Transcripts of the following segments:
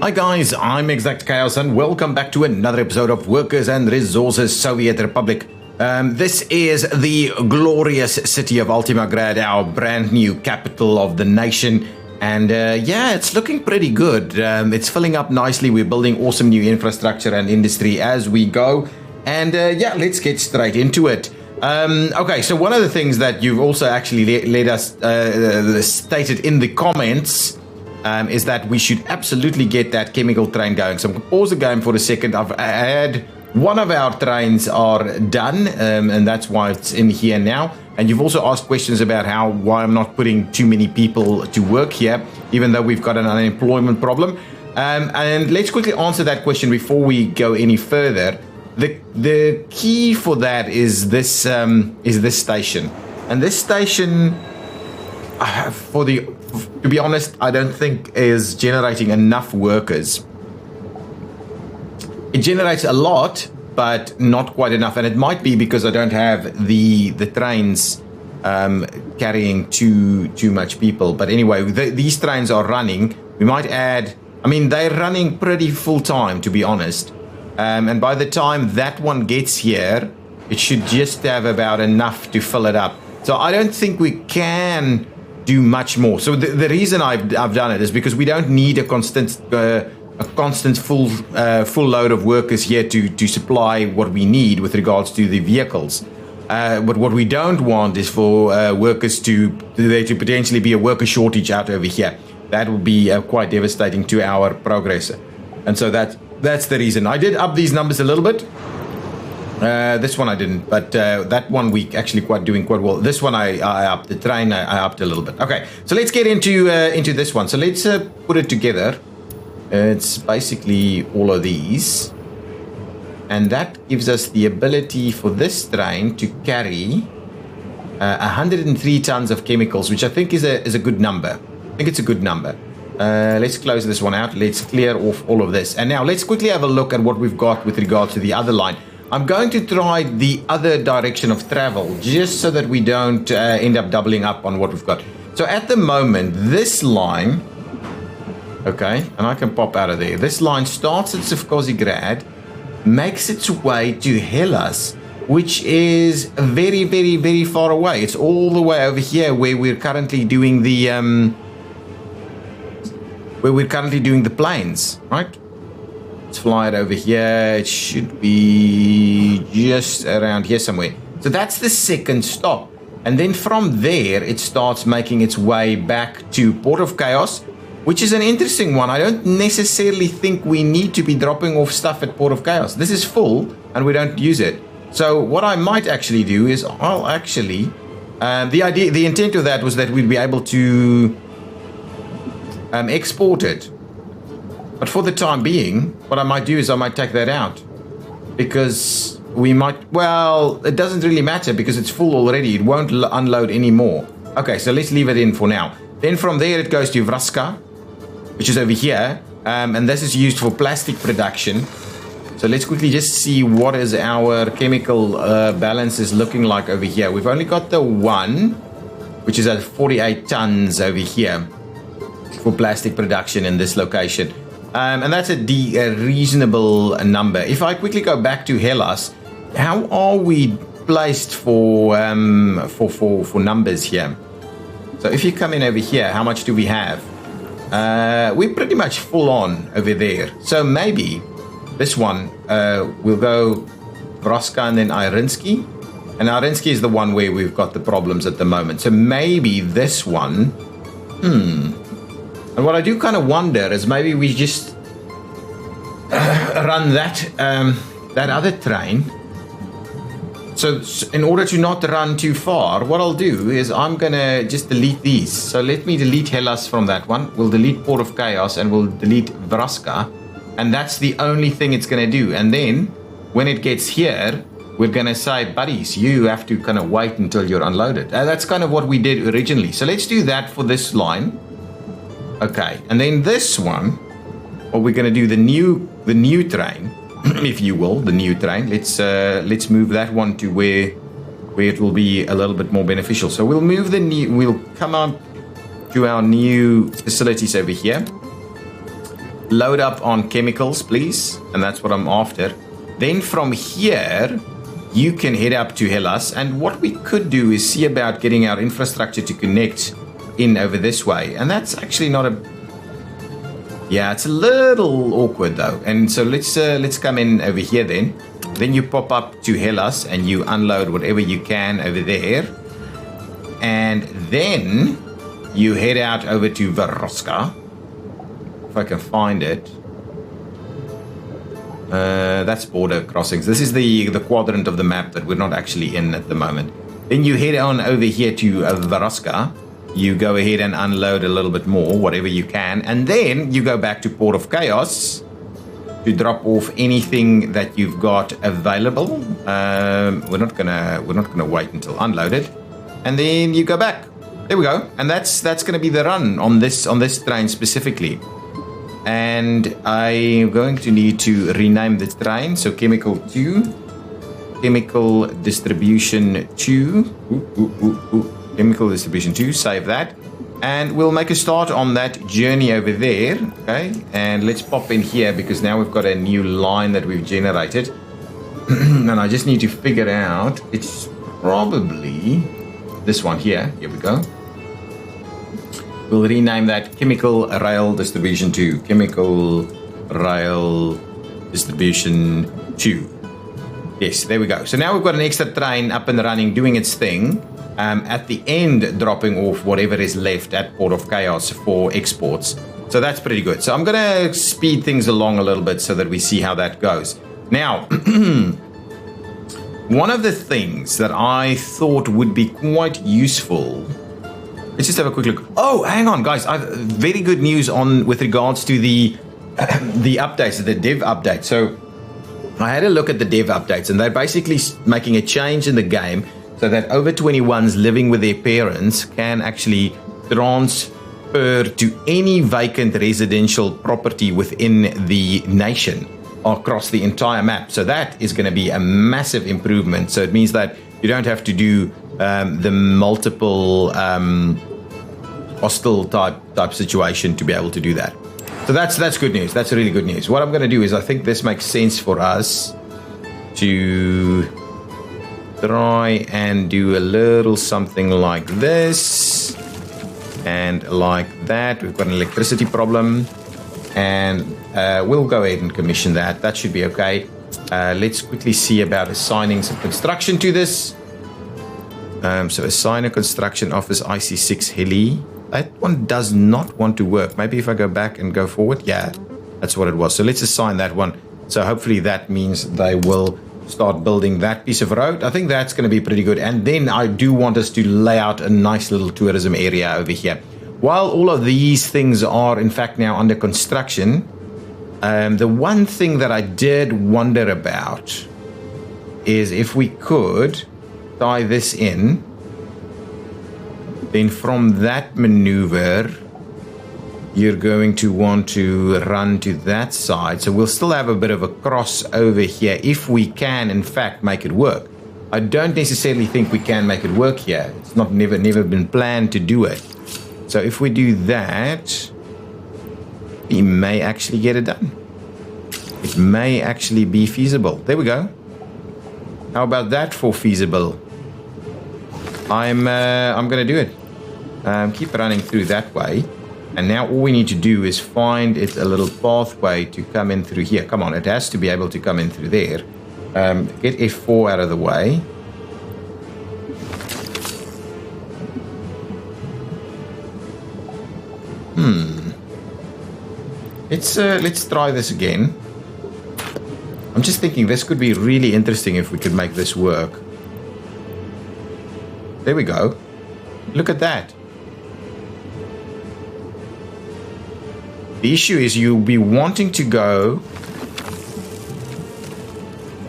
Hi guys, I'm ExactChaos and welcome back to another episode of Workers and Resources Soviet Republic. This is the glorious city of Ultimograd, our brand new capital of the nation. And yeah, it's looking pretty good. It's filling up nicely. We're building awesome new infrastructure and industry as we go. And yeah, let's get straight into it. Okay, so one of the things that you've also actually let us stated in the comments is that we should absolutely get that chemical train going. So I'm going to pause the game for a second. I've had one of our trains are done, and that's why it's in here now. And you've also asked questions about why I'm not putting too many people to work here, even though we've got an unemployment problem. And let's quickly answer that question before we go any further. The key for that is this station, and this station, to be honest, I don't think is generating enough workers. It generates a lot, but not quite enough, and it might be because I don't have the trains carrying too much people. But anyway, these trains are running. We might add. I mean, they're running pretty full time, to be honest. And by the time that one gets here, it should just have about enough to fill it up. So I don't think we can do much more. So the reason I've done it is because we don't need a constant full load of workers here to supply what we need with regards to the vehicles. But what we don't want is for workers to potentially be a worker shortage out over here. That would be quite devastating to our progress. And so that's the reason. I did up these numbers a little bit. This one I didn't, but that one we actually doing quite well. This one I upped. The train I upped a little bit. Okay, so let's get into this one. So let's put it together. It's basically all of these, and that gives us the ability for this train to carry 103 tons of chemicals, which I think is a good number. I think it's a good number. Let's close this one out. Let's clear off all of this. And now let's quickly have a look at what we've got with regards to the other line. I'm going to try the other direction of travel just so that we don't end up doubling up on what we've got. So at the moment, this line, okay, and I can pop out of there. This line starts at Skylines, makes its way to Hellas, which is very, very, very far away. It's all the way over here where we're currently doing the planes, right? Let's fly it over here. It should be just around here somewhere. So that's the second stop. And then from there, it starts making its way back to Port of Chaos, which is an interesting one. I don't necessarily think we need to be dropping off stuff at Port of Chaos. This is full, and we don't use it. So what I might actually do is I'll actually... the intent of that was that we'd be able to export it, but for the time being, what I might do is I might take that out, because we might, well, it doesn't really matter because it's full already. It won't unload anymore. Okay, so let's leave it in for now. Then from there it goes to Vraska, which is over here, and this is used for plastic production. So let's quickly just see what is our chemical balance is looking like over here. We've only got the one, which is at 48 tons over here for plastic production in this location, and that's a reasonable number. If I quickly go back to Hellas, how are we placed for numbers here? So if you come in over here, how much do we have? We're pretty much full on over there. So maybe this one will go Vraska and then Irinsky, and Irinsky is the one where we've got the problems at the moment. So maybe this one. And what I do kind of wonder is maybe we just run that other train. So in order to not run too far, what I'll do is I'm going to just delete these. So let me delete Hellas from that one. We'll delete Port of Chaos and we'll delete Vraska. And that's the only thing it's going to do. And then when it gets here, we're going to say, buddies, you have to kind of wait until you're unloaded. That's kind of what we did originally. So let's do that for this line. Okay, and then this one, what we're going to do, the new train, if you will, the new train. Let's move that one to where it will be a little bit more beneficial. So we'll move we'll come out to our new facilities over here. load up on chemicals, please. And that's what I'm after. Then from here, you can head up to Hellas. And what we could do is see about getting our infrastructure to connect in over this way. And that's actually not a... Yeah, it's a little awkward though. And so let's come in over here then. Then you pop up to Hellas and you unload whatever you can over there. And then you head out over to Varoska. If I can find it. That's border crossings. This is the quadrant of the map that we're not actually in at the moment. Then you head on over here to Varoska. You go ahead and unload a little bit more, whatever you can. And then you go back to Port of Chaos to drop off anything that you've got available. We're not gonna wait until unloaded, and then you go back. There we go, and that's gonna be the run on this train specifically. And I'm going to need to rename the train. So Chemical 2, Chemical Distribution 2, Chemical Distribution 2. Save that. And we'll make a start on that journey over there, okay? And let's pop in here because now we've got a new line that we've generated. And I just need to figure out, it's probably this one here. Here we go. We'll rename that Chemical Rail Distribution 2. Chemical Rail Distribution 2. Yes, there we go. So now we've got an extra train up and running, doing its thing. At the end, dropping off whatever is left at Port of Chaos for exports. So that's pretty good. So I'm going to speed things along a little bit so that we see how that goes. Now, one of the things that I thought would be quite useful... Let's just have a quick look. Oh, hang on, guys. I've very good news with regards to the updates, the dev update. So I had a look at the dev updates, and they're basically making a change in the game so that over 21s living with their parents can actually transfer to any vacant residential property within the nation across the entire map. So that is going to be a massive improvement. So it means that you don't have to do the multiple hostile type situation to be able to do that. So that's good news. That's really good news. What I'm going to do is I think this makes sense for us to try and do a little something like this and like that. We've got an electricity problem, and we'll go ahead and commission that. That should be okay. Let's quickly see about assigning some construction to this. So assign a construction office IC6 Hilly. That one does not want to work. Maybe if I go back and go forward. Yeah, that's what it was. So let's assign that one. So hopefully that means they will start building that piece of road. I think that's going to be pretty good. And then I do want us to lay out a nice little tourism area over here. While all of these things are in fact now under construction, the one thing that I did wonder about is if we could tie this in, then from that maneuver you're going to want to run to that side. So we'll still have a bit of a crossover here if we can in fact make it work. I don't necessarily think we can make it work here. It's not never been planned to do it. So if we do that, we may actually get it done. It may actually be feasible. There we go. How about that for feasible? I'm going to do it. Keep running through that way. And now all we need to do is find it a little pathway to come in through here. Come on, it has to be able to come in through there. Get F4 out of the way. Let's try this again. I'm just thinking this could be really interesting if we could make this work. There we go. Look at that. The issue is you'll be wanting to go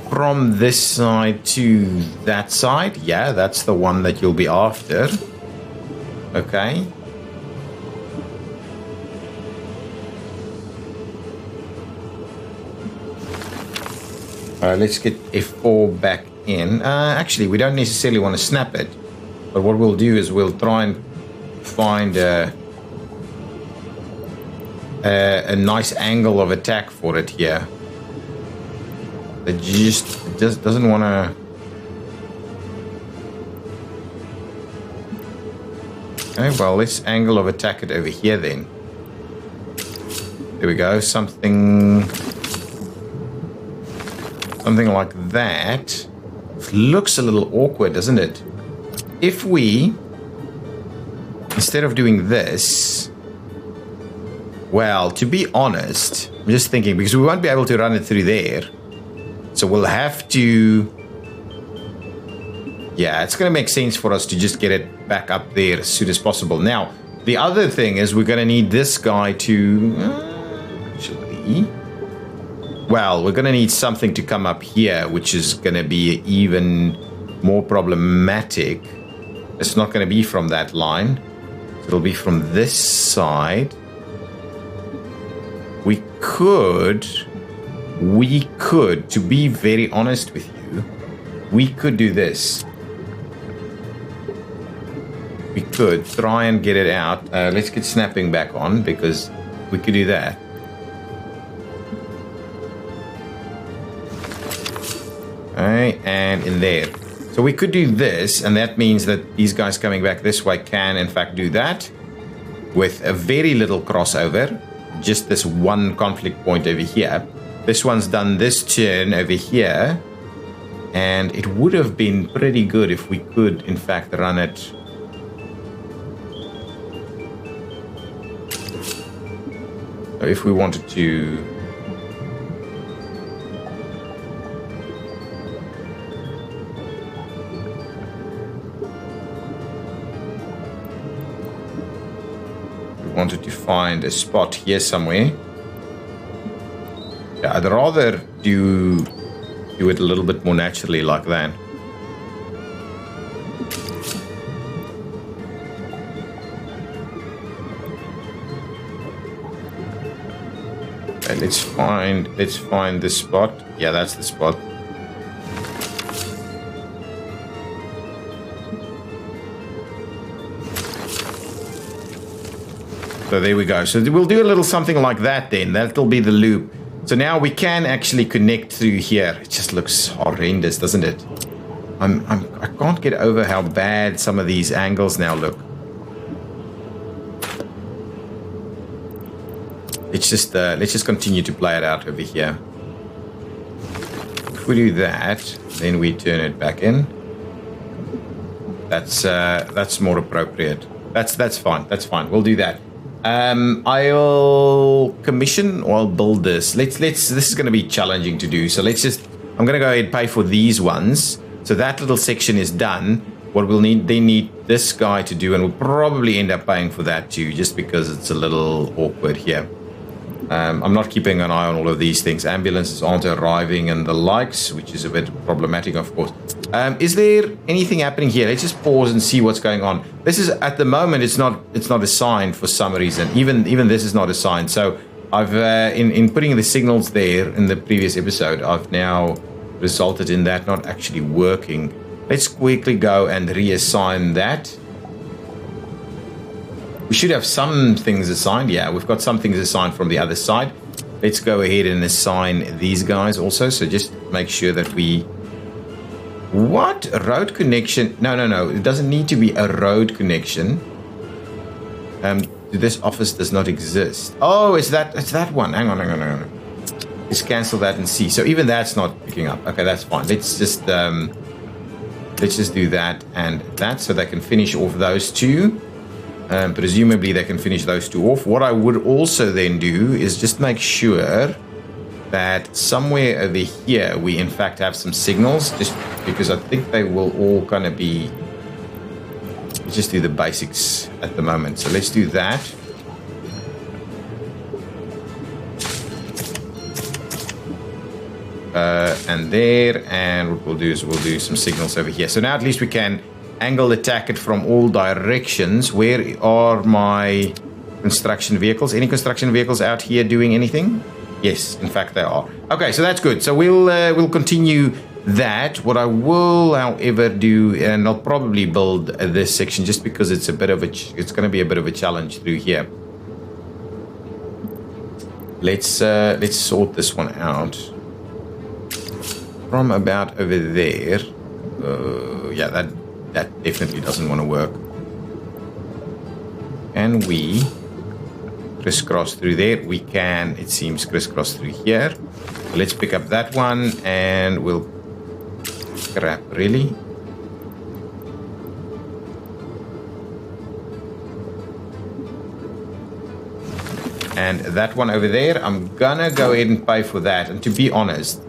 from this side to that side. Yeah, that's the one that you'll be after. Okay. Let's get F4 back in. Actually, we don't necessarily want to snap it. But what we'll do is we'll try and find a a nice angle of attack for it here. It just doesn't want to. Okay, well, let's angle of attack it over here then. There we go. Something like that. Looks a little awkward, doesn't it? If we, instead of doing this, well, to be honest, I'm just thinking, because we won't be able to run it through there. So we'll have to, yeah, it's going to make sense for us to just get it back up there as soon as possible. Now, the other thing is we're going to need this guy to, actually, well, we're going to need something to come up here, which is going to be even more problematic. It's not going to be from that line. It'll be from this side. We could, to be very honest with you, we could do this. We could try and get it out. Let's get snapping back on, because we could do that. Alright, and in there. So we could do this, and that means that these guys coming back this way can in fact do that with a very little crossover. Just this one conflict point over here. This one's done this turn over here, and it would have been pretty good if we could in fact run it. So if we wanted to, find a spot here somewhere. Yeah, I'd rather do it a little bit more naturally like that. Okay, let's find the spot. Yeah, that's the spot. So there we go. So we'll do a little something like that then. That'll be the loop. So now we can actually connect through here. It just looks horrendous, doesn't it? I can't get over how bad some of these angles now look. Let's just continue to play it out over here. If we do that, then we turn it back in. That's more appropriate. That's fine. That's fine. We'll do that. I'll commission or I'll build this. This is going to be challenging to do. So I'm going to go ahead and pay for these ones. So that little section is done. What we'll need, they need this guy to do, and we'll probably end up paying for that too, just because it's a little awkward here. I'm not keeping an eye on all of these things. Ambulances aren't arriving and the likes, which is a bit problematic, of course. Is there anything happening here? Let's just pause and see what's going on. This is, at the moment, it's not assigned for some reason. Even this is not assigned. So I've in putting the signals there in the previous episode, I've now resulted in that not actually working. Let's quickly go and reassign that. We should have some things assigned. Yeah, we've got some things assigned from the other side. Let's go ahead and assign these guys also. So just make sure that we... What? Road connection? No. It doesn't need to be a road connection. This office does not exist. Oh, it's that one. Hang on. Let's cancel that and see. So even that's not picking up. Okay, that's fine. Let's just do that and that, so they can finish off those two. Presumably they can finish those two off. What I would also then do is just make sure that somewhere over here we in fact have some signals, just because I think they will all kind of be... Let's just do the basics at the moment. So let's do that. And there, and what we'll do is we'll do some signals over here. So now at least we can angle attack it from all directions. Where are my construction vehicles? Any construction vehicles out here doing anything? Yes, in fact they are. Okay, so that's good. So we'll continue that. What I will, however, do, and I'll probably build this section just because it's a bit of it's going to be a bit of a challenge through here. let's sort this one out. From about over there. Yeah, that definitely doesn't want to work. Can we crisscross through there? We can, it seems, crisscross through here. So let's pick up that one and we'll crap, really? And that one over there, I'm gonna go ahead and pay for that. And to be honest,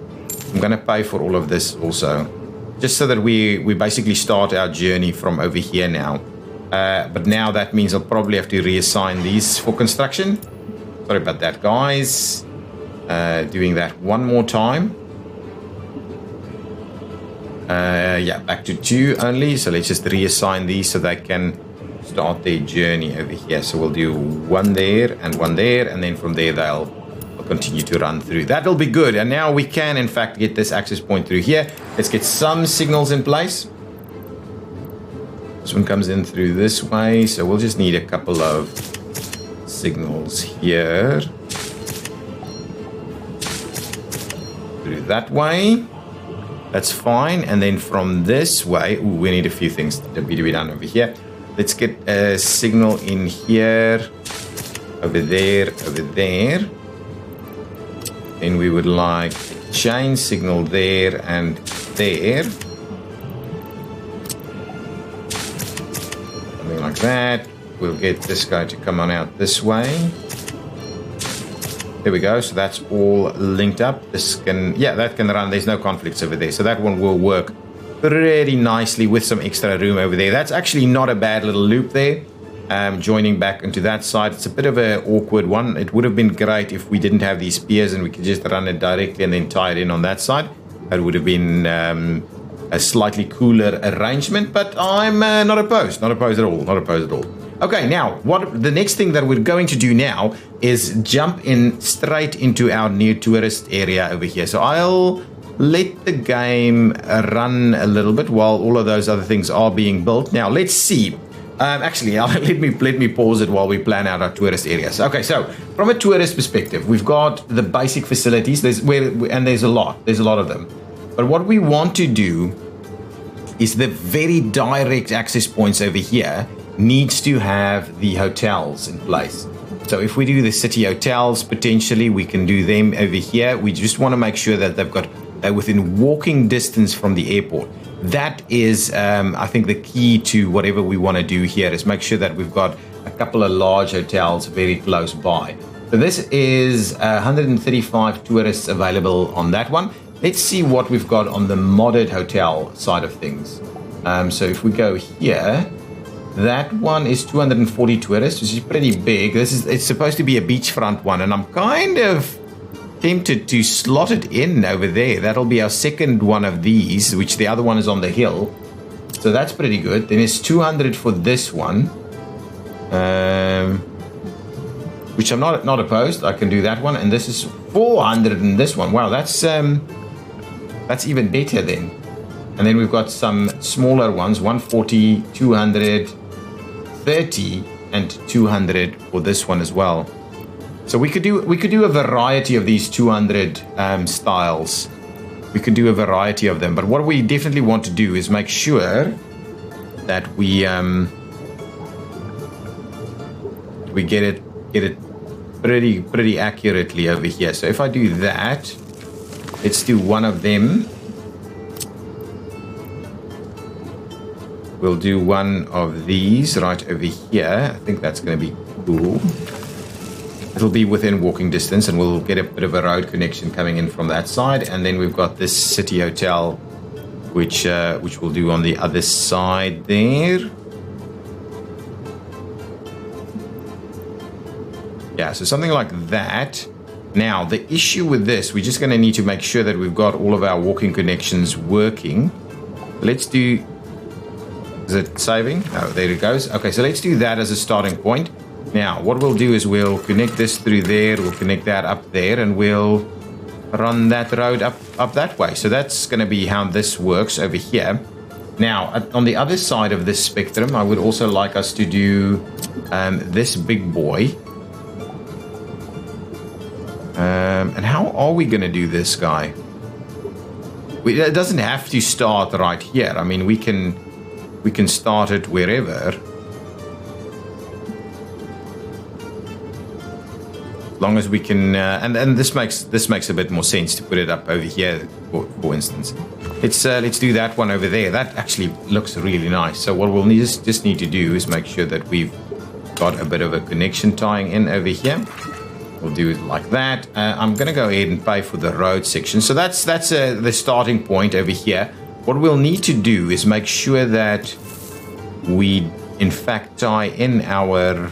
I'm gonna pay for all of this also, just so that we basically start our journey from over here now. But now that means I'll probably have to reassign these for construction. Sorry about that, guys. Doing that one more time. Yeah, back to 2 only. So let's just reassign these so they can start their journey over here. So we'll do 1 there, and then from there they'll continue to run through. That'll be good. And now we can in fact get this access point through here. Let's get some signals in place. This one comes in through this way, so we'll just need a couple of signals here through that way. That's fine. And then from this way, we need a few things to be done over here. Let's get a signal in here, over there, over there. And we would like a chain signal there and there. Something like that. We'll get this guy to come on out this way. There we go. So that's all linked up. This can, yeah, that can run. There's no conflicts over there. So that one will work pretty nicely with some extra room over there. That's actually not a bad little loop there. Joining back into that side, it's a bit of an awkward one. It would have been great if we didn't have these piers and we could just run it directly and then tie it in on that side. That would have been a slightly cooler arrangement, but I'm not opposed at all. Okay, now what the next thing that we're going to do now is jump in straight into our new tourist area over here. So I'll let the game run a little bit while all of those other things are being built. Now let's see. Actually, let me pause it while we plan out our tourist areas. Okay, so from a tourist perspective, we've got the basic facilities. There's a lot of them. But what we want to do is the very direct access points over here needs to have the hotels in place. So if we do the city hotels, potentially we can do them over here. We just want to make sure that they're within walking distance from the airport. That is, I think, the key to whatever we want to do here is make sure that we've got a couple of large hotels very close by. So this is 135 tourists available on that one. Let's see what we've got on the modded hotel side of things. So if we go here, that one is 240 tourists, which is pretty big. It's supposed to be a beachfront one, and I'm kind of tempted to slot it in over there. That'll be our second one of these, which the other one is on the hill. So that's pretty good. Then it's 200 for this one, which I'm not opposed. I can do that one, and this is 400 in this one. Wow, that's even better then. And then we've got some smaller ones, 140, 200, 30, and 200 for this one as well. So we could do a variety of these 200 styles. We could do a variety of them, but what we definitely want to do is make sure that we get it pretty accurately over here. So if I do that, let's do one of them. We'll do one of these right over here. I think that's going to be cool. It'll be within walking distance, and we'll get a bit of a road connection coming in from that side. And then we've got this city hotel, which we'll do on the other side there. Yeah, so something like that. Now, the issue with this, we're just going to need to make sure that we've got all of our walking connections working. Let's do... Is it saving? Oh, there it goes. Okay, so let's do that as a starting point. Now, what we'll do is we'll connect this through there, we'll connect that up there, and we'll run that road up that way. So that's going to be how this works over here. Now, on the other side of this spectrum, I would also like us to do this big boy. And how are we going to do this, guy? It doesn't have to start right here. I mean, we can start it wherever. As long as we can, and this makes a bit more sense to put it up over here, for instance. Let's do that one over there. That actually looks really nice. So what we'll just need to do is make sure that we've got a bit of a connection tying in over here. We'll do it like that. I'm going to go ahead and pay for the road section. So that's the starting point over here. What we'll need to do is make sure that we, in fact, tie in our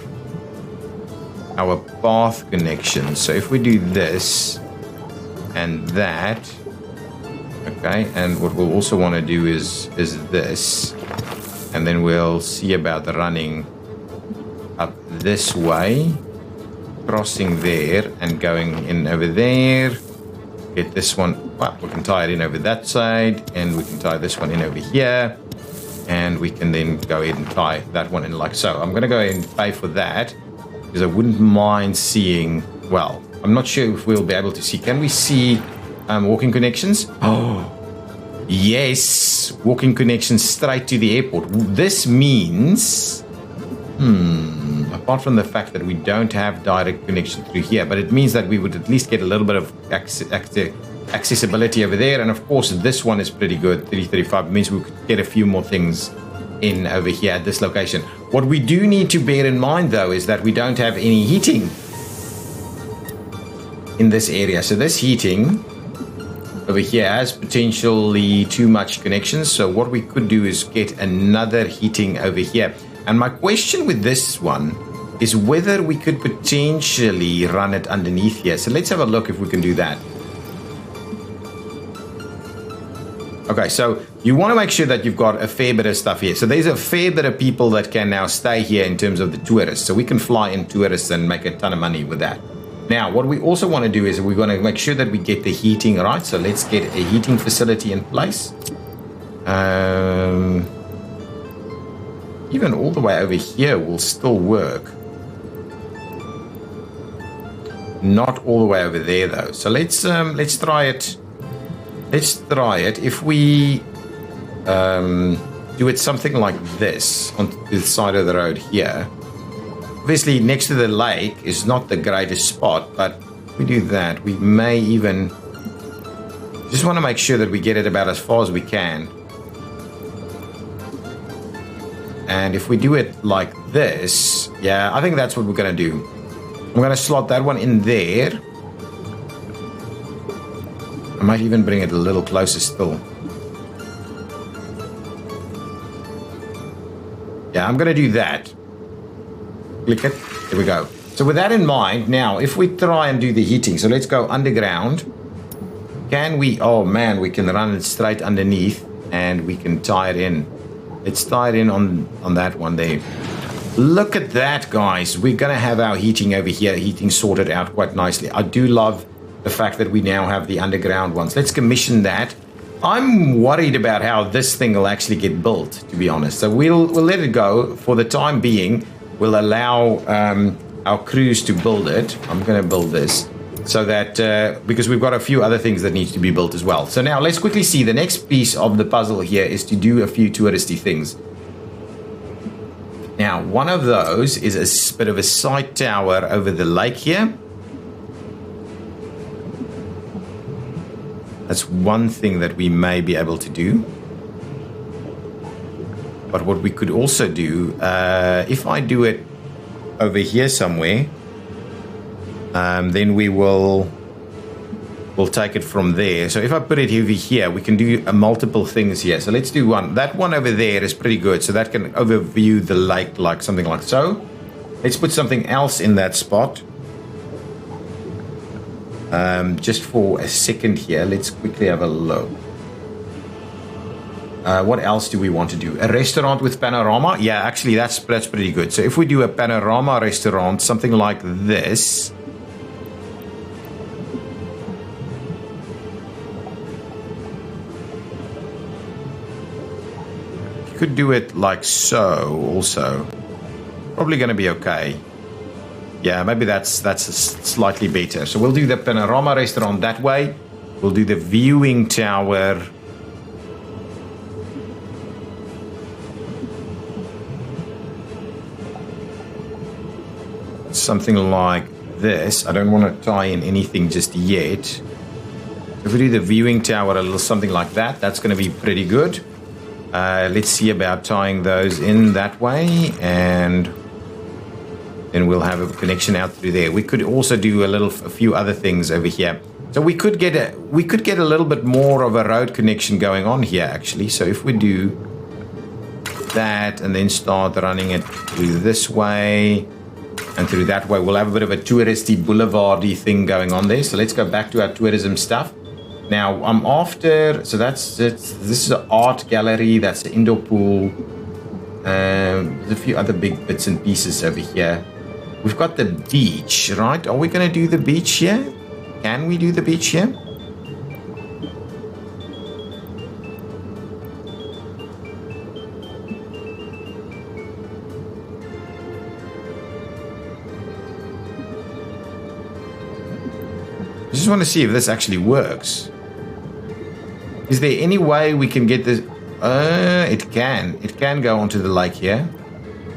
path connection. So if we do this and that, okay, and what we'll also want to do is this, and then we'll see about the running up this way, crossing there and going in over there. Get this one, well, we can tie it in over that side, and we can tie this one in over here, and we can then go ahead and tie that one in like so. I'm going to go ahead and pay for that, because I wouldn't mind seeing, well, I'm not sure if we'll be able to see. Can we see walking connections? Oh, yes, walking connections straight to the airport. This means, apart from the fact that we don't have direct connection through here, but it means that we would at least get a little bit of accessibility over there. And of course, this one is pretty good. 3035 means we could get a few more things in over here at this location. What we do need to bear in mind, though, is that we don't have any heating in this area. So this heating over here has potentially too much connections. So what we could do is get another heating over here. And my question with this one is whether we could potentially run it underneath here. So let's have a look if we can do that. Okay, so you want to make sure that you've got a fair bit of stuff here. So there's a fair bit of people that can now stay here in terms of the tourists. So we can fly in tourists and make a ton of money with that. Now, what we also want to do is we're going to make sure that we get the heating right. So let's get a heating facility in place. Even all the way over here will still work. Not all the way over there, though. So let's try it. Let's try it. If we do it something like this on the side of the road here. Obviously, next to the lake is not the greatest spot, but if we do that, we may even just want to make sure that we get it about as far as we can. And if we do it like this, yeah, I think that's what we're going to do. I'm going to slot that one in there. I might even bring it a little closer still. Yeah, I'm going to do that. Click it. There we go. So with that in mind, now, if we try and do the heating, so let's go underground. Can we, oh man, we can run it straight underneath and we can tie it in. Let's tie it in on that one there. Look at that, guys. We're going to have our heating over here, heating sorted out quite nicely. I do love the fact that we now have the underground ones. Let's commission that. I'm worried about how this thing will actually get built, to be honest. So we'll let it go for the time being. We'll allow our crews to build it. I'm going to build this so that because we've got a few other things that need to be built as well. So now let's quickly see. The next piece of the puzzle here is to do a few touristy things. Now, one of those is a bit of a sight tower over the lake here. That's one thing that we may be able to do. But what we could also do, if I do it over here somewhere, then we'll take it from there. So if I put it over here, we can do multiple things here. So let's do one. That one over there is pretty good. So that can overview the lake like something like so. Let's put something else in that spot. Just for a second here, let's quickly have a look. What else do we want to do? A restaurant with panorama? Yeah, actually, that's pretty good. So if we do a panorama restaurant, something like this. You could do it like so also. Probably going to be okay. Yeah, maybe that's slightly better. So we'll do the panorama restaurant that way. We'll do the viewing tower. Something like this. I don't want to tie in anything just yet. If we do the viewing tower a little something like that, that's going to be pretty good. Let's see about tying those in that way, and then we'll have a connection out through there. We could also do a few other things over here. So we could get a little bit more of a road connection going on here actually. So if we do that and then start running it through this way and through that way, we'll have a bit of a touristy boulevardy thing going on there. So let's go back to our tourism stuff. Now I'm after, so that's it. This is an art gallery. That's the indoor pool. There's a few other big bits and pieces over here. We've got the beach, right? Are we going to do the beach here? Can we do the beach here? I just want to see if this actually works. Is there any way we can get this? It can go onto the lake here,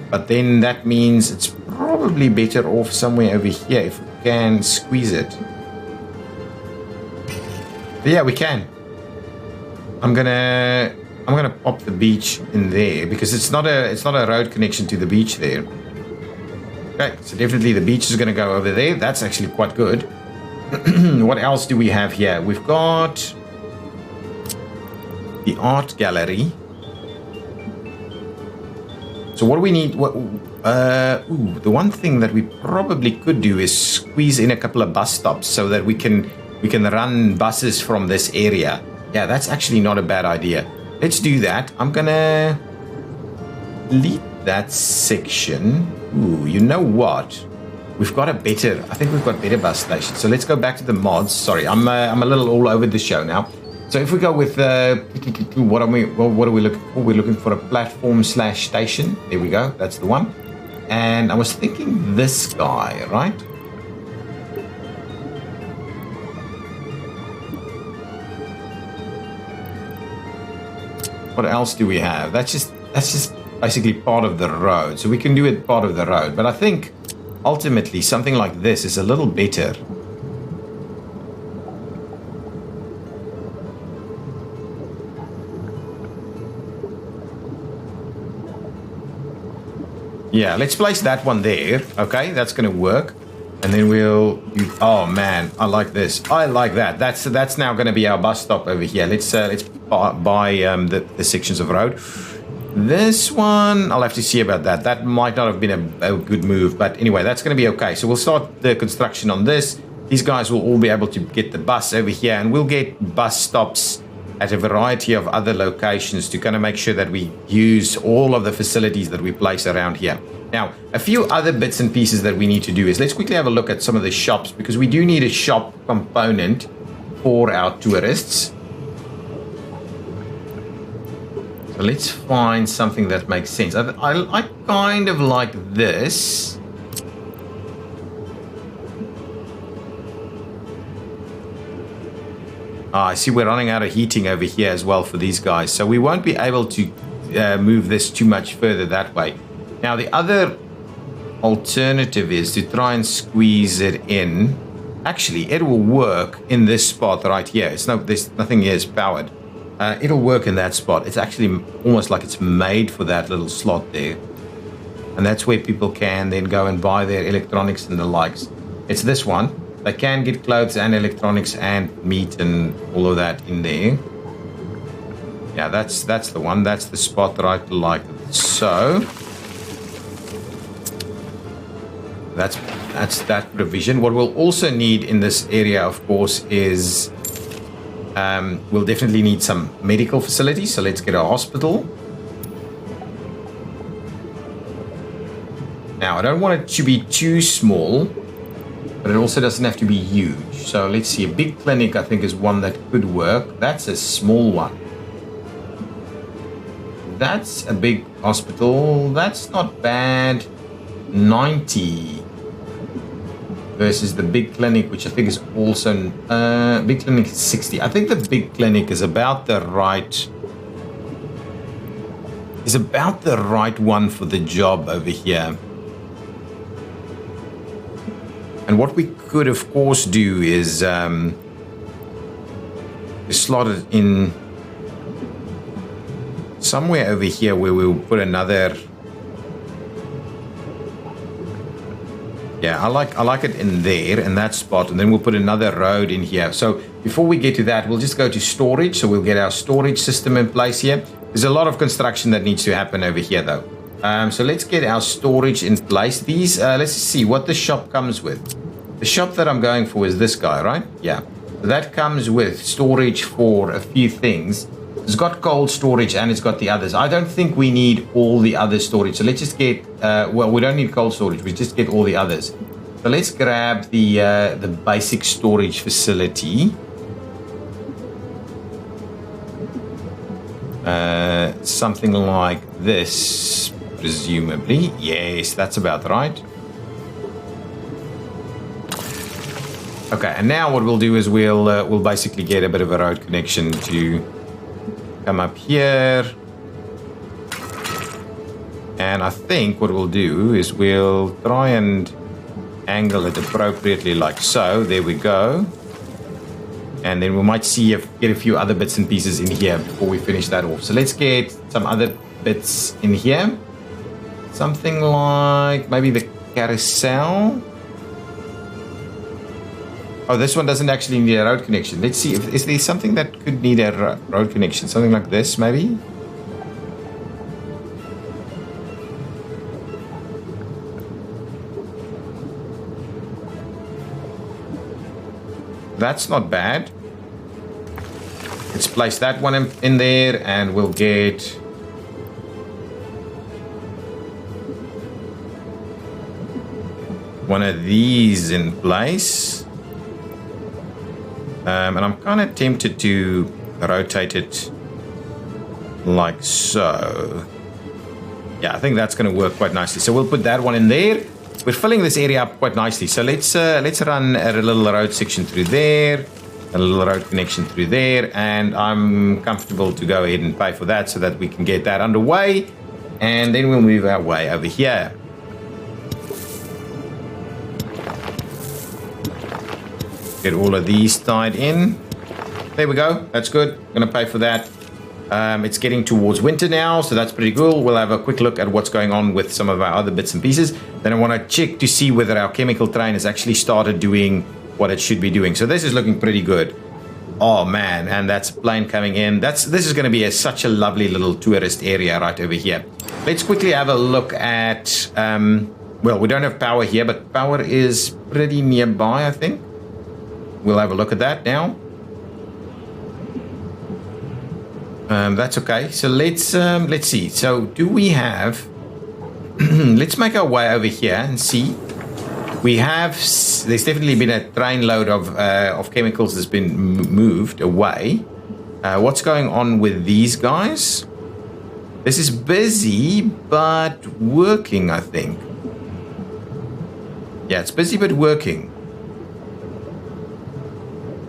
but then that means it's probably better off somewhere over here if we can squeeze it. But yeah, we can. I'm gonna pop the beach in there because it's not a road connection to the beach there. Okay, so definitely the beach is gonna go over there. That's actually quite good. What else do we have here? We've got the art gallery. So what do we need? The one thing that we probably could do is squeeze in a couple of bus stops so that we can run buses from this area. Yeah, that's actually not a bad idea. Let's do that. I'm gonna delete that section. Ooh, you know what? I think we've got better bus stations. So let's go back to the mods. Sorry, I'm a little all over the show now. So if we go with what are we looking for? We're looking for a platform/station. There we go. That's the one. And I was thinking this guy, right? What else do we have? That's just basically part of the road. So we can do it part of the road. But I think ultimately something like this is a little better. Yeah, let's place that one there. Okay, that's going to work. And then we'll do, oh man, I like this. I like that. That's now going to be our bus stop over here. Let's buy the sections of road. This one, I'll have to see about that. That might not have been a good move, but anyway, that's going to be okay. So we'll start the construction on this. These guys will all be able to get the bus over here, and we'll get bus stops at a variety of other locations to kind of make sure that we use all of the facilities that we place around here. Now, a few other bits and pieces that we need to do is let's quickly have a look at some of the shops, because we do need a shop component for our tourists. So let's find something that makes sense. I kind of like this. I see we're running out of heating over here as well for these guys. So we won't be able to move this too much further that way. Now, the other alternative is to try and squeeze it in. Actually, it will work in this spot right here. There's nothing here is powered. It'll work in that spot. It's actually almost like it's made for that little slot there. And that's where people can then go and buy their electronics and the likes. It's this one. They can get clothes and electronics and meat and all of that in there. Yeah, that's the one. That's the spot right like so. That's that provision. What we'll also need in this area, of course, is we'll definitely need some medical facilities. So let's get a hospital. Now, I don't want it to be too small, but it also doesn't have to be huge. So let's see. A big clinic, I think, is one that could work. That's a small one. That's a big hospital. That's not bad. 90. versus the big clinic, which I think is also big clinic is 60. I think the big clinic is about the right one for the job over here. And what we could of course do is slot it in somewhere over here where we'll put another. Yeah, I like it in there, in that spot, and then we'll put another road in here. So before we get to that, we'll just go to storage. So we'll get our storage system in place here. There's a lot of construction that needs to happen over here though. So let's get our storage in place. These, let's see what the shop comes with. The shop that I'm going for is this guy, right? Yeah. So that comes with storage for a few things. It's got cold storage and it's got the others. I don't think we need all the other storage. So let's just get, well, we don't need cold storage. We just get all the others. So let's grab the basic storage facility. Something like this, presumably. Yes, that's about right. Okay, and now what we'll do is we'll basically get a bit of a road connection to come up here. And I think what we'll do is we'll try and angle it appropriately like so. There we go. And then we might see get a few other bits and pieces in here before we finish that off. So let's get some other bits in here. Something like maybe the carousel. Oh, this one doesn't actually need a road connection. Let's see, is there something that could need a road connection? Something like this, maybe? That's not bad. Let's place that one in there, and we'll get one of these in place. And I'm kind of tempted to rotate it like so. Yeah, I think that's going to work quite nicely. So we'll put that one in there. We're filling this area up quite nicely. So let's run a little road section through there, a little road connection through there, and I'm comfortable to go ahead and pay for that so that we can get that underway, and then we'll move our way over here. Get all of these tied in. There we go. That's good. I'm going to pay for that. It's getting towards winter now, so that's pretty cool. We'll have a quick look at what's going on with some of our other bits and pieces. Then I want to check to see whether our chemical train has actually started doing what it should be doing. So this is looking pretty good. Oh man, and that's a plane coming in. This is going to be such a lovely little tourist area right over here. Let's quickly have a look at, well, we don't have power here, but power is pretty nearby, I think. We'll have a look at that now. That's okay. So let's see. So do we have? Let's make our way over here and see. We have. There's definitely been a train load of chemicals that's been moved away. What's going on with these guys? This is busy but working, I think. Yeah, it's busy but working.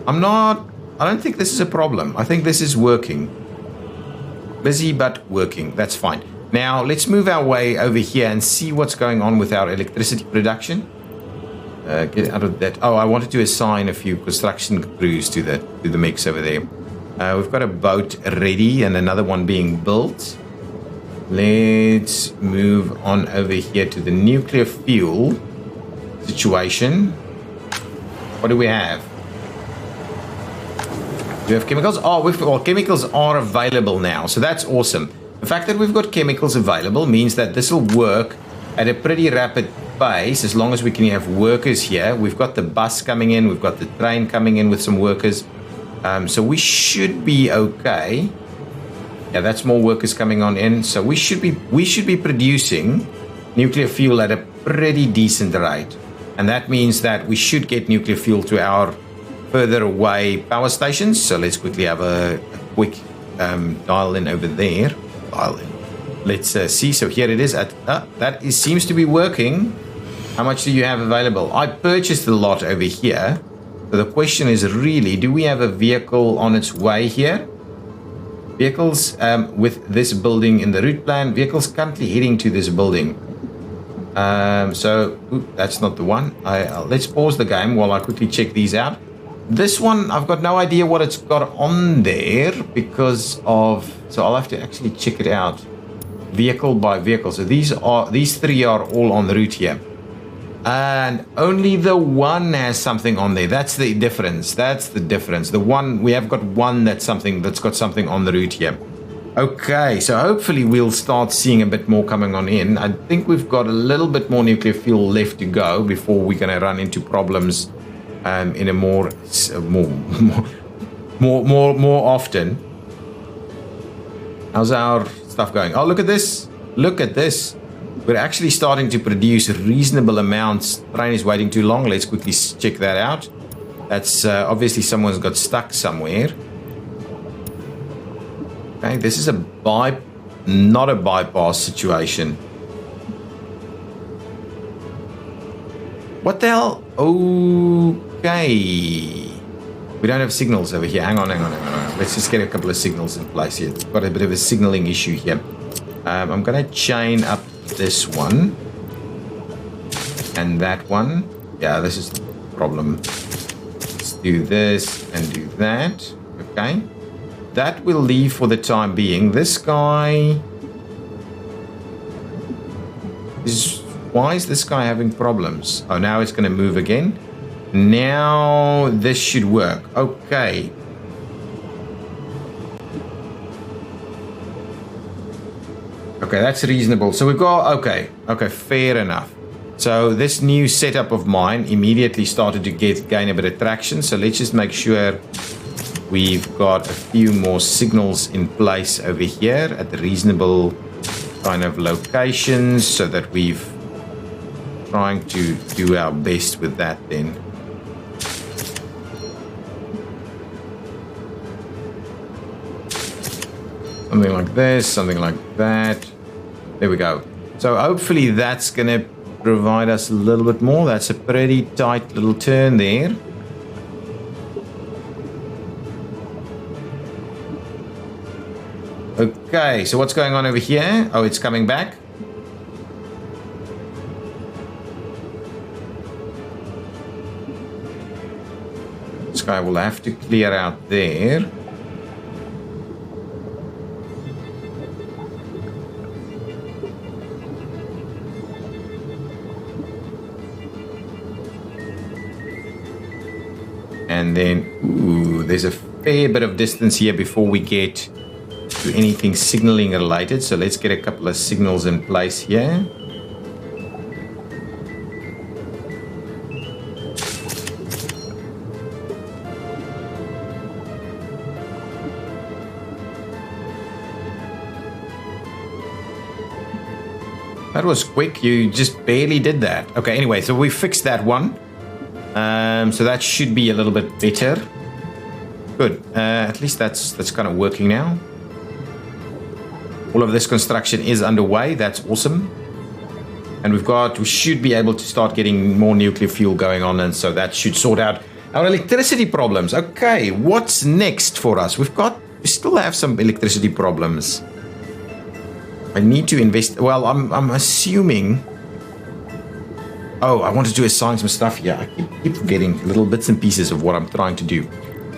I don't think this is a problem. I think this is working. Busy but working. That's fine. Now let's move our way over here and see what's going on with our electricity production. Get out of that. Oh, I wanted to assign a few construction crews to the mix over there. We've got a boat ready and another one being built. Let's move on over here to the nuclear fuel situation. What do we have? Do we have chemicals? Oh, well, chemicals are available now, so that's awesome. The fact that we've got chemicals available means that this will work at a pretty rapid pace as long as we can have workers here. We've got the bus coming in, we've got the train coming in with some workers, so we should be okay. Yeah, that's more workers coming on in, so we should be producing nuclear fuel at a pretty decent rate, and that means that we should get nuclear fuel to our further away power stations. So let's quickly have a quick dial in over there. Dial in. Let's see. So here it is. Seems to be working. How much do you have available? I purchased a lot over here. So the question is really, do we have a vehicle on its way here? Vehicles with this building in the route plan. Vehicles currently heading to this building. That's not the one. Let's pause the game while I quickly check these out. This one, I've got no idea what it's got on there because of... So I'll have to actually check it out. Vehicle by vehicle. So these three are all on the route here. And only the one has something on there. That's the difference. That's the difference. The one, we have got one that's got something on the route here. Okay, so hopefully we'll start seeing a bit more coming on in. I think we've got a little bit more nuclear fuel left to go before we're going to run into problems in a more often. How's our stuff going? Oh, look at this. Look at this. We're actually starting to produce reasonable amounts. Train is waiting too long. Let's quickly check that out. That's obviously someone's got stuck somewhere. Okay, this is not a bypass situation. What the hell? Okay. We don't have signals over here. Hang on. Let's just get a couple of signals in place here. It's got a bit of a signaling issue here. I'm going to chain up this one and that one. Yeah, this is the problem. Let's do this and do that. Okay. That will leave for the time being. This guy is... Why is this guy having problems? Oh, now it's going to move again. Now this should work. Okay. Okay, that's reasonable. So we've got... Okay, fair enough. So this new setup of mine immediately started to gain a bit of traction. So let's just make sure we've got a few more signals in place over here at the reasonable kind of locations so that we've trying to do our best with that then. Something like this, something like that. There we go. So hopefully that's going to provide us a little bit more. That's a pretty tight little turn there. Okay, so what's going on over here? Oh, it's coming back. This guy will have to clear out there. And then, ooh, there's a fair bit of distance here before we get to anything signaling related. So let's get a couple of signals in place here. That was quick. You just barely did that. Okay, anyway, so we fixed that one. So that should be a little bit better. Good. At least that's kind of working now. All of this construction is underway. That's awesome. And we should be able to start getting more nuclear fuel going on, and so that should sort out our electricity problems. Okay, what's next for us? We still have some electricity problems. I need to invest. Well, I'm assuming. Oh, I wanted to assign some stuff here. I keep forgetting little bits and pieces of what I'm trying to do.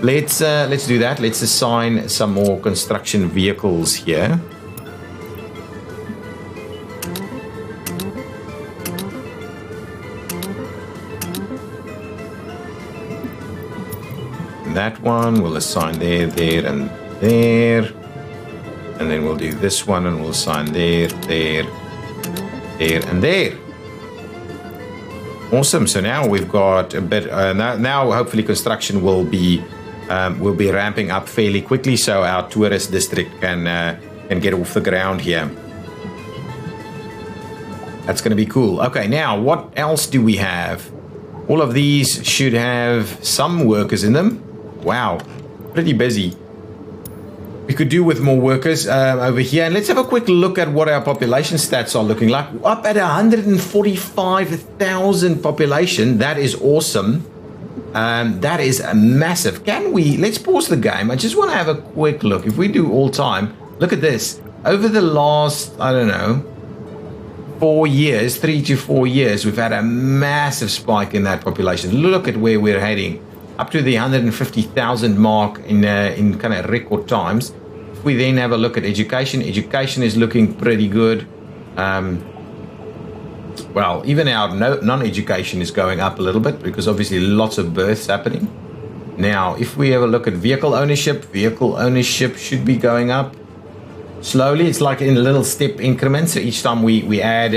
Let's do that. Let's assign some more construction vehicles here. That one we'll assign there, and there. And then we'll do this one and we'll assign there, and there. Awesome. So now we've got a bit. Now hopefully construction will be ramping up fairly quickly, so our tourist district can get off the ground here. That's going to be cool. Okay, now what else do we have? All of these should have some workers in them. Wow, pretty busy. we could do with more workers over here. And let's have a quick look at what our population stats are looking like. Up at 145,000 population. That is awesome. That is a massive. Let's pause the game. I just want to have a quick look. If we do all time, look at this. Over the last, I don't know, 4 years, 3 to 4 years, we've had a massive spike in that population. Look at where we're heading. Up to the 150,000 mark in kind of record times. If we then have a look at education is looking pretty good. Well, even our non-education is going up a little bit because obviously lots of births happening. Now, if we have a look at vehicle ownership should be going up slowly. It's like in little step increments. So each time we add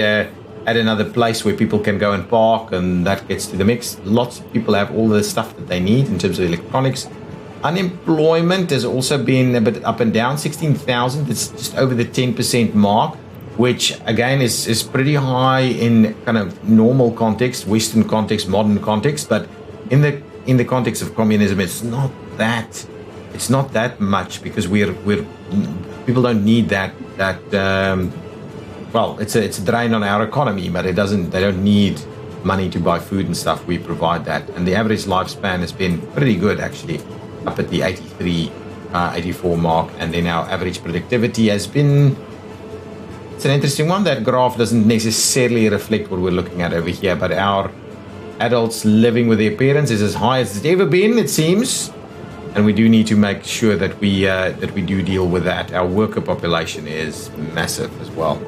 another place where people can go and park, and that gets to the mix. Lots of people have all the stuff that they need in terms of electronics. Unemployment has also been a bit up and down, 16,000. It's just over the 10% mark, which again is pretty high in kind of normal context, Western context, modern context. But in the context of communism, it's not that much because people don't need that. Well, it's a drain on our economy, but they don't need money to buy food and stuff. We provide that, and the average lifespan has been pretty good actually, up at the 83, 84 mark, and then our average productivity has been. It's an interesting one. That graph doesn't necessarily reflect what we're looking at over here, but our adults living with their parents is as high as it's ever been, it seems, and we do need to make sure that we do deal with that. Our worker population is massive as well.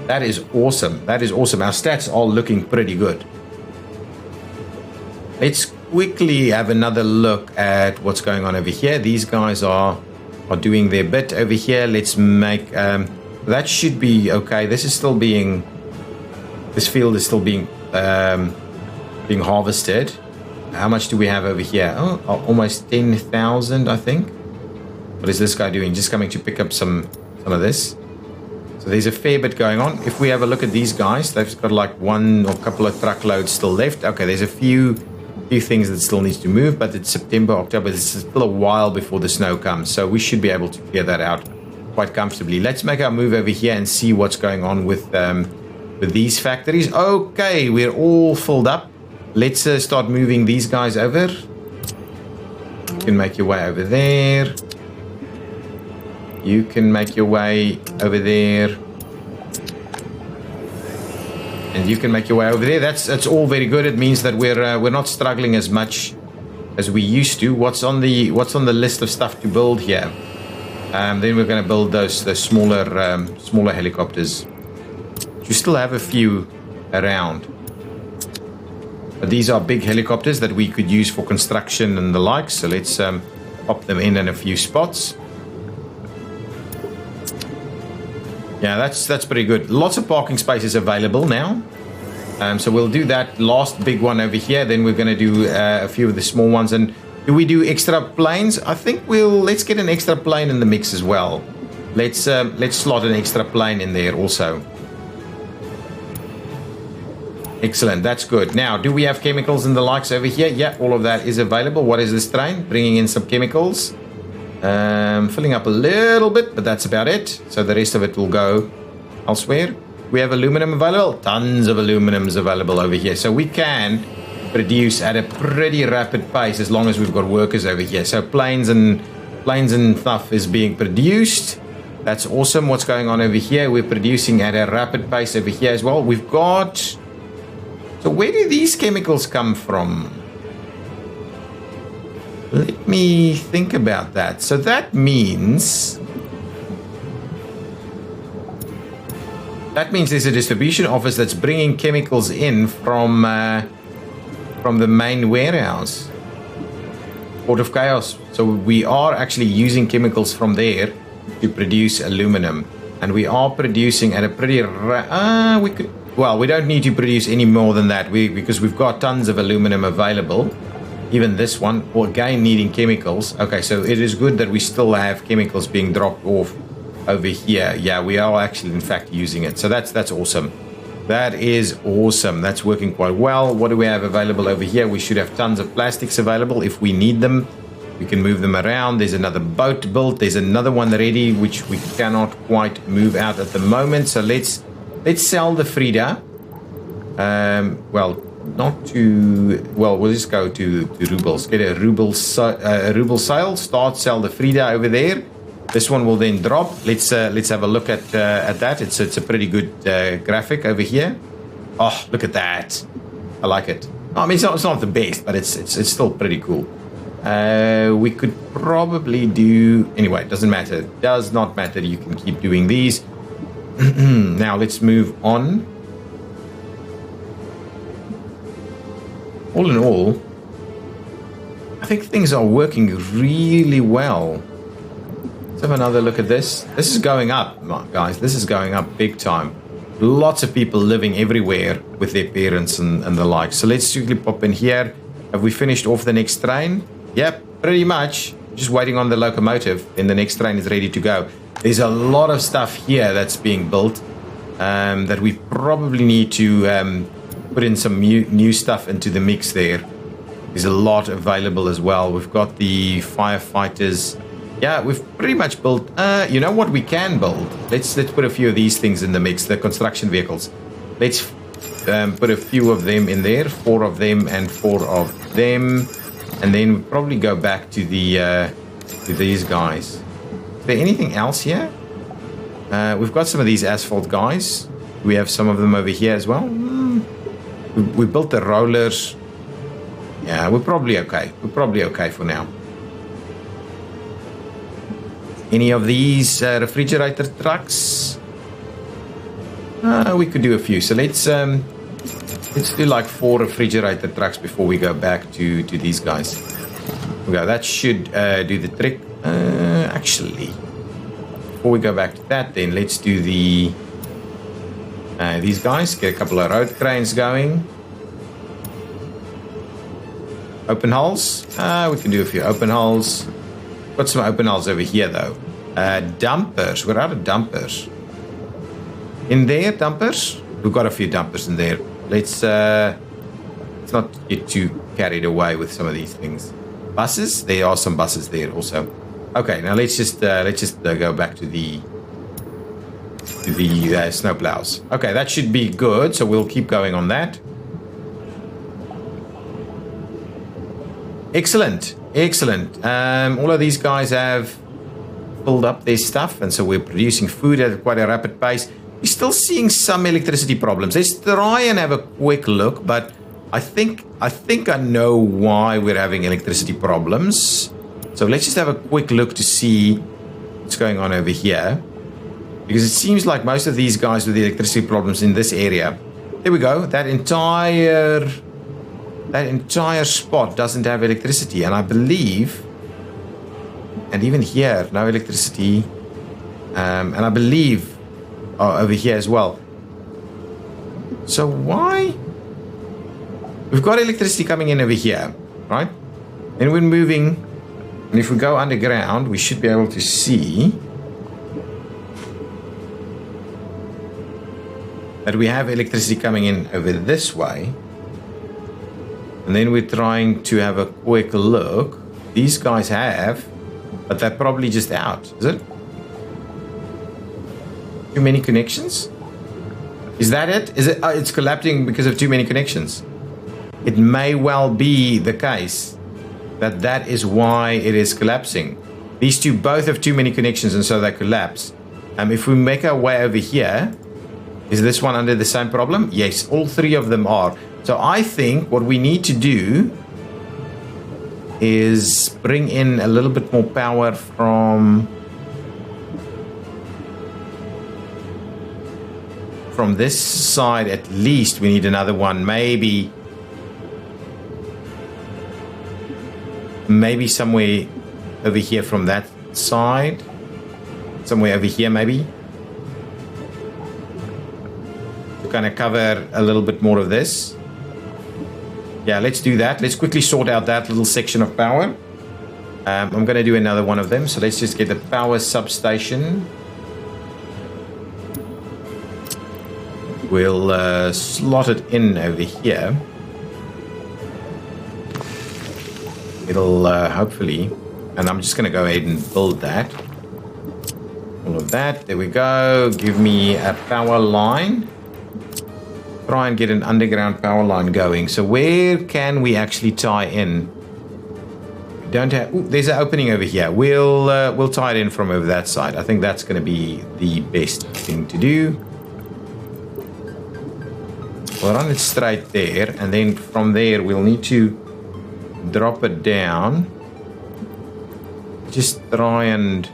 That is awesome. Our stats are looking pretty good. Let's quickly have another look at what's going on over here. These guys are doing their bit over here. Let's make that should be okay. This field is still being harvested. How much do we have over here? Oh, almost 10,000, I think. What is this guy doing? Just coming to pick up some of this. So there's a fair bit going on. If we have a look at these guys, they've got like one or couple of truckloads still left. Okay, there's a few things that still needs to move, but it's September, October. It's still a while before the snow comes, so we should be able to clear that out quite comfortably. Let's make our move over here and see what's going on with these factories. Okay, we're all filled up. Let's start moving these guys over. You can make your way over there. You can make your way over there. And you can make your way over there. That's all very good. It means that we're not struggling as much as we used to. What's on the list of stuff to build here? Then we're going to build those smaller helicopters. You still have a few around. But these are big helicopters that we could use for construction and the like. So let's pop them in a few spots. Yeah, that's pretty good. Lots of parking spaces available now. So we'll do that last big one over here. Then we're going to do a few of the small ones. And do we do extra planes? I think let's get an extra plane in the mix as well. Let's slot an extra plane in there also. Excellent, that's good. Now, do we have chemicals and the likes over here? Yeah, all of that is available. What is this train? Bringing in some chemicals. Filling up a little bit, but that's about it. So the rest of it will go elsewhere. We have aluminum available. Tons of aluminum is available over here. So we can produce at a pretty rapid pace as long as we've got workers over here. So planes and stuff is being produced. That's awesome. What's going on over here? We're producing at a rapid pace over here as well. We've got... So where do these chemicals come from? Let me think about that. So that means there's a distribution office that's bringing chemicals in from the main warehouse, Port of Chaos. So we are actually using chemicals from there to produce aluminum, and we are producing at a pretty we don't need to produce any more than that because we've got tons of aluminum available. Even this one, again needing chemicals. Okay, so it is good that we still have chemicals being dropped off over here. Yeah, we are actually in fact using it. So that's awesome. That is awesome. That's working quite well. What do we have available over here? We should have tons of plastics available if we need them. We can move them around. There's another boat built. There's another one ready, which we cannot quite move out at the moment. So let's sell the Frida. Well, not to... Well, we'll just go to rubles. Get a ruble sale. Start sell the Frida over there. This one will then drop. Let's have a look at that. It's a pretty good graphic over here. Oh, look at that. I like it. I mean, it's not the best, but it's still pretty cool. We could probably do... Anyway, it doesn't matter. It does not matter. You can keep doing these. Now, let's move on. All in all, I think things are working really well. Let's have another look at this. This is going up, guys. This is going up big time. Lots of people living everywhere with their parents and the like. So let's quickly pop in here. Have we finished off the next train? Yep, pretty much. Just waiting on the locomotive, and the next train is ready to go. There's a lot of stuff here that's being built that we probably need to put in some new stuff into the mix there. There's a lot available as well. We've got the firefighters. Yeah, we've pretty much built... you know what we can build? Let's put a few of these things in the mix, the construction vehicles. Let's put a few of them in there, 4 of them and 4 of them. And then we'll probably go back to these guys. Is there anything else here? We've got some of these asphalt guys. We have some of them over here as well. We built the rollers. Yeah, we're probably okay. We're probably okay for now. Any of these refrigerator trucks? We could do a few. So let's do like 4 refrigerator trucks before we go back to these guys. Okay, that should do the trick. Actually, before we go back to that, then let's do these guys. Get a couple of road cranes going. Open hulls. We can do a few open hulls. Got some open hulls over here though. Dumpers. We're out of dumpers. In there, dumpers. We've got a few dumpers in there. Let's not get too carried away with some of these things. Buses. There are some buses there also. Okay, now let's just go back to the snowplows. Okay, that should be good. So we'll keep going on that. Excellent. Excellent. All of these guys have filled up their stuff, and so we're producing food at quite a rapid pace. We're still seeing some electricity problems. Let's try and have a quick look, but I think I know why we're having electricity problems. So let's just have a quick look to see what's going on over here, because it seems like most of these guys with the electricity problems in this area. There we go. That entire spot doesn't have electricity, and I believe, and even here, no electricity, and I believe over here as well. So why? We've got electricity coming in over here, right? And we're moving, and if we go underground, we should be able to see that we have electricity coming in over this way. And then we're trying to have a quick look. These guys have, but they're probably just out, is it? Too many connections? Is that it? Is it? It's collapsing because of too many connections. It may well be the case that is why it is collapsing. These two both have too many connections, and so they collapse. If we make our way over here, is this one under the same problem? Yes, all 3 of them are. So I think what we need to do is bring in a little bit more power from this side. At least we need another one. Maybe somewhere over here from that side. Somewhere over here maybe. To kind of cover a little bit more of this. Yeah, let's do that. Let's quickly sort out that little section of power. I'm going to do another one of them. So let's just get the power substation. We'll slot it in over here. It'll hopefully And I'm just going to go ahead and build that. All of that. There we go. Give me a power line. Try and get an underground power line going. So where can we actually tie in? We don't have... Ooh, there's an opening over here. We'll tie it in from over that side. I think that's going to be the best thing to do. We'll run it straight there. And then from there, we'll need to drop it down. Just try and...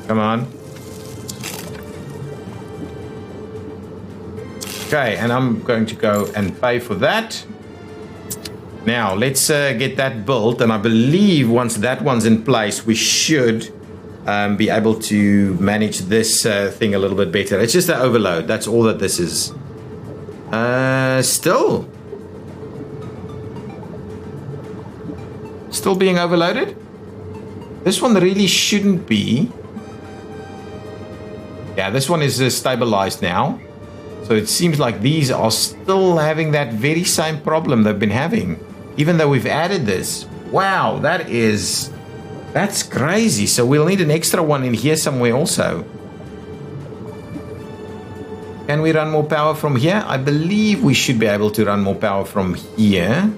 Come on. Okay, and I'm going to go and pay for that. Now, let's get that built. And I believe once that one's in place, we should be able to manage this thing a little bit better. It's just an overload. That's all that this is. Still being overloaded? This one really shouldn't be. Yeah, this one is stabilized now. So it seems like these are still having that very same problem they've been having. Even though we've added this. Wow, that's crazy. So we'll need an extra one in here somewhere also. Can we run more power from here? I believe we should be able to run more power from here.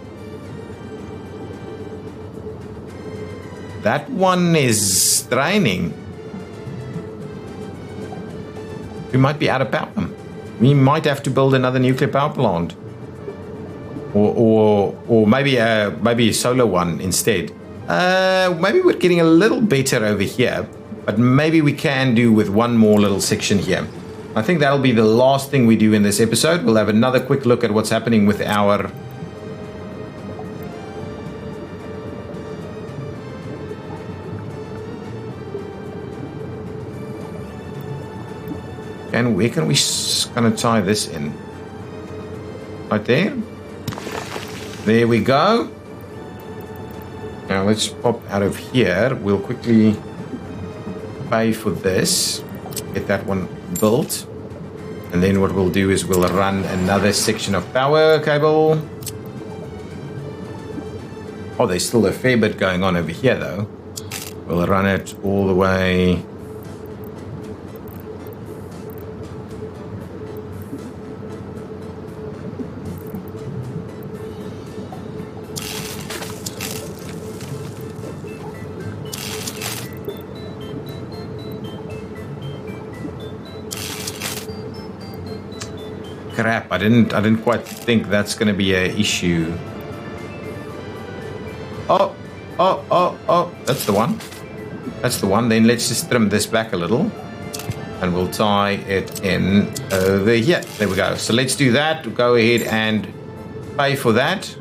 That one is draining. We might be out of power. We might have to build another nuclear power plant. Or maybe a solar one instead. Maybe we're getting a little better over here. But maybe we can do with one more little section here. I think that'll be the last thing we do in this episode. We'll have another quick look at what's happening with our... And where can we kind of tie this in? Right there. There we go. Now let's pop out of here. We'll quickly pay for this. Get that one built. And then what we'll do is we'll run another section of power cable. Oh, there's still a fair bit going on over here though. We'll run it all the way... Crap, I didn't quite think that's going to be an issue. Oh, that's the one. That's the one. Then let's just trim this back a little. And we'll tie it in over here. There we go. So let's do that. Go ahead and pay for that.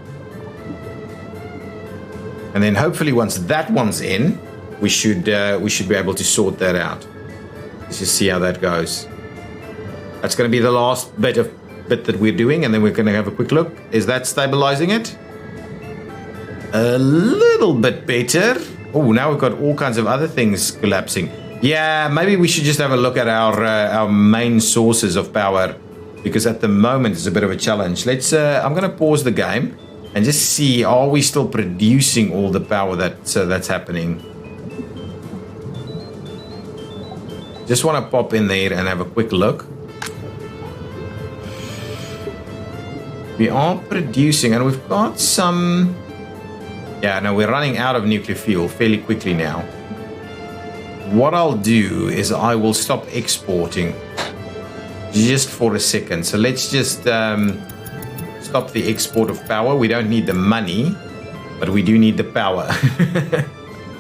And then hopefully once that one's in, we should be able to sort that out. Let's just see how that goes. That's going to be the last bit that we're doing, and then we're going to have a quick look. Is that stabilizing it? A little bit better. Oh, now we've got all kinds of other things collapsing. Yeah, maybe we should just have a look at our main sources of power, because at the moment it's a bit of a challenge. Let's. I'm going to pause the game and just see, are we still producing all the power that's happening? Just want to pop in there and have a quick look. We are producing, and we've got some... Yeah, no, we're running out of nuclear fuel fairly quickly now. What I'll do is I will stop exporting just for a second. So let's just stop the export of power. We don't need the money, but we do need the power.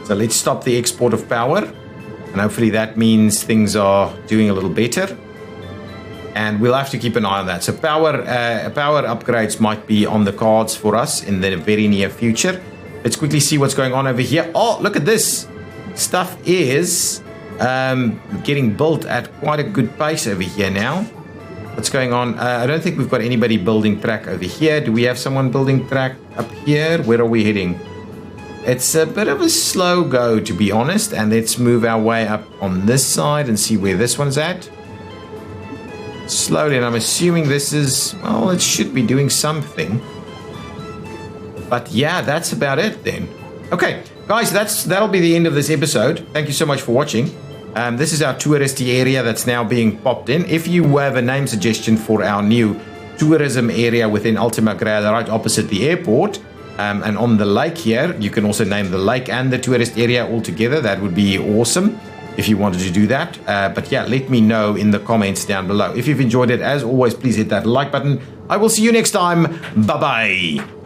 So let's stop the export of power, and hopefully that means things are doing a little better. And we'll have to keep an eye on that. So power upgrades might be on the cards for us in the very near future. Let's quickly see what's going on over here. Oh, look at this. Stuff is getting built at quite a good pace over here now. What's going on? I don't think we've got anybody building track over here. Do we have someone building track up here? Where are we heading? it's a bit of a slow go, to be honest. And let's move our way up on this side and see where this one's at. Slowly, and I'm assuming this is, well, it should be doing something. But yeah, that's about it then. Okay, guys, that'll be the end of this episode. Thank you so much for watching. This is our touristy area that's now being popped in. If you have a name suggestion for our new tourism area within Ultima Grad, right opposite the airport, and on the lake here, you can also name the lake and the tourist area all together. That would be awesome if you wanted to do that. But yeah, let me know in the comments down below. If you've enjoyed it, as always, please hit that like button. I will see you next time. Bye-bye.